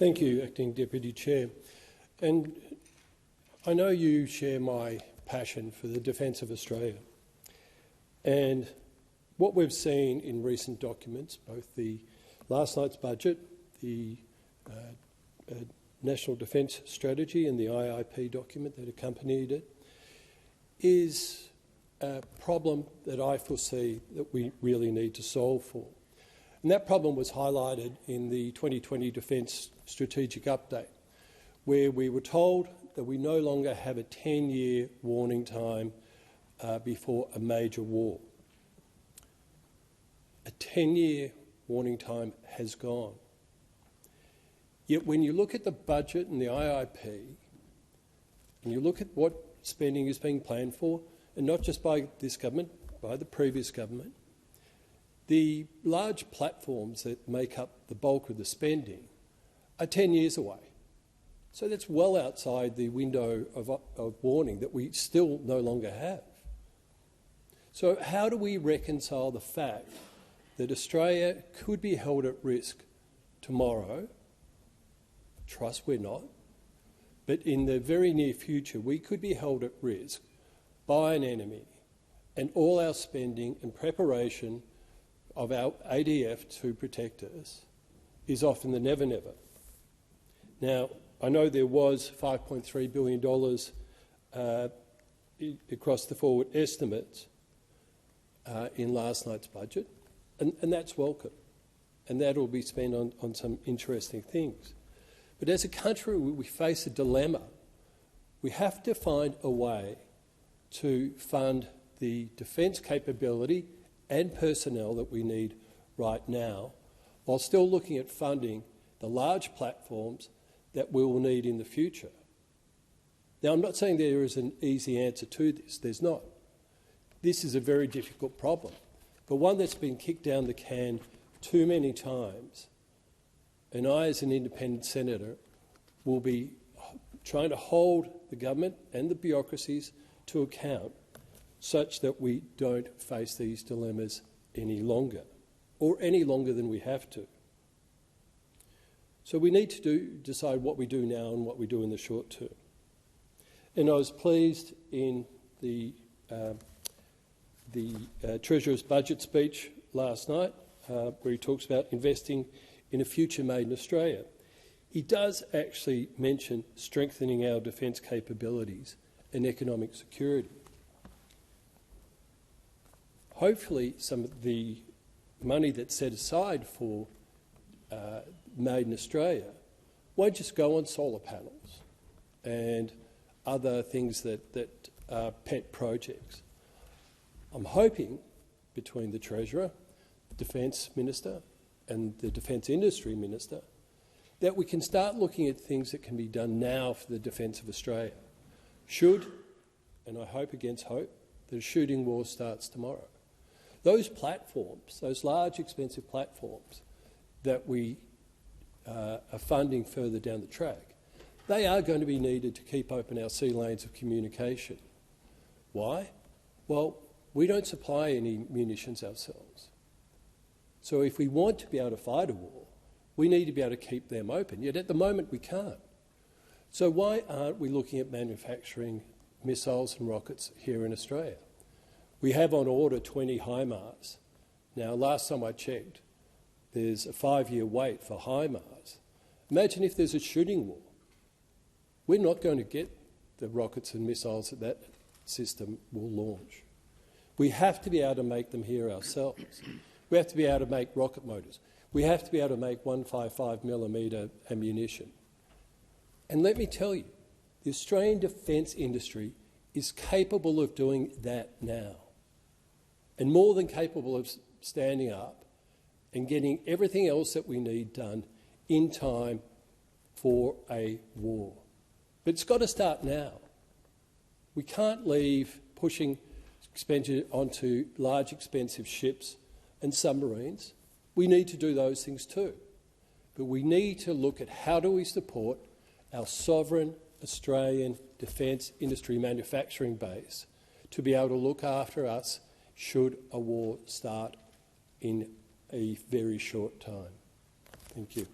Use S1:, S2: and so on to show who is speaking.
S1: Thank you, Acting Deputy Chair. And I know you share my passion for the defence of Australia. And what we've seen in recent documents, both the last night's budget, the National Defence Strategy and the IIP document that accompanied it, is a problem that I foresee that we really need to solve for. And that problem was highlighted in the 2020 Defence Strategic Update, where we were told that we no longer have a 10-year warning time before a major war. A 10-year warning time has gone. Yet when you look at the budget and the IIP, and you look at what spending is being planned for, and not just by this government, by the previous government, the large platforms that make up the bulk of the spending are 10 years away. So that's well outside the window of warning that we still no longer have. So how do we reconcile the fact that Australia could be held at risk tomorrow? Trust we're not. But in the very near future, we could be held at risk by an enemy, and all our spending and preparation of our ADF to protect us is often the never-never. Now, I know there was $5.3 billion across the forward estimates in last night's budget, and that's welcome, and that will be spent on some interesting things. But as a country, we face a dilemma. We have to find a way to fund the defence capability and personnel that we need right now, while still looking at funding the large platforms that we will need in the future. Now, I'm not saying there is an easy answer to this. There's not. This is a very difficult problem, but one that's been kicked down the can too many times. And I, as an independent senator, will be trying to hold the government and the bureaucracies to account such that we don't face these dilemmas any longer, or any longer than we have to. So we need to decide what we do now and what we do in the short term. And I was pleased in the Treasurer's budget speech last night, where he talks about investing in a future made in Australia. He does actually mention strengthening our defence capabilities and economic security. Hopefully some of the money that's set aside for Made in Australia won't just go on solar panels and other things that are pet projects. I'm hoping between the Treasurer, the Defence Minister and the Defence Industry Minister that we can start looking at things that can be done now for the defence of Australia. Should, and I hope against hope, that a shooting war starts tomorrow. Those platforms, those large expensive platforms that we are funding further down the track, they are going to be needed to keep open our sea lanes of communication. Why? Well, we don't supply any munitions ourselves. So if we want to be able to fight a war, we need to be able to keep them open, yet at the moment we can't. So why aren't we looking at manufacturing missiles and rockets here in Australia? We have on order 20 HIMARS. Now, last time I checked, there's a 5-year wait for HIMARS. Imagine if there's a shooting war. We're not going to get the rockets and missiles that that system will launch. We have to be able to make them here ourselves. We have to be able to make rocket motors. We have to be able to make 155mm ammunition. And let me tell you, the Australian defence industry is capable of doing that now, and more than capable of standing up and getting everything else that we need done in time for a war. But it's got to start now. We can't leave pushing expenditure onto large expensive ships and submarines. We need to do those things too. But we need to look at how do we support our sovereign Australian defence industry manufacturing base to be able to look after us should a war start in a very short time. Thank you.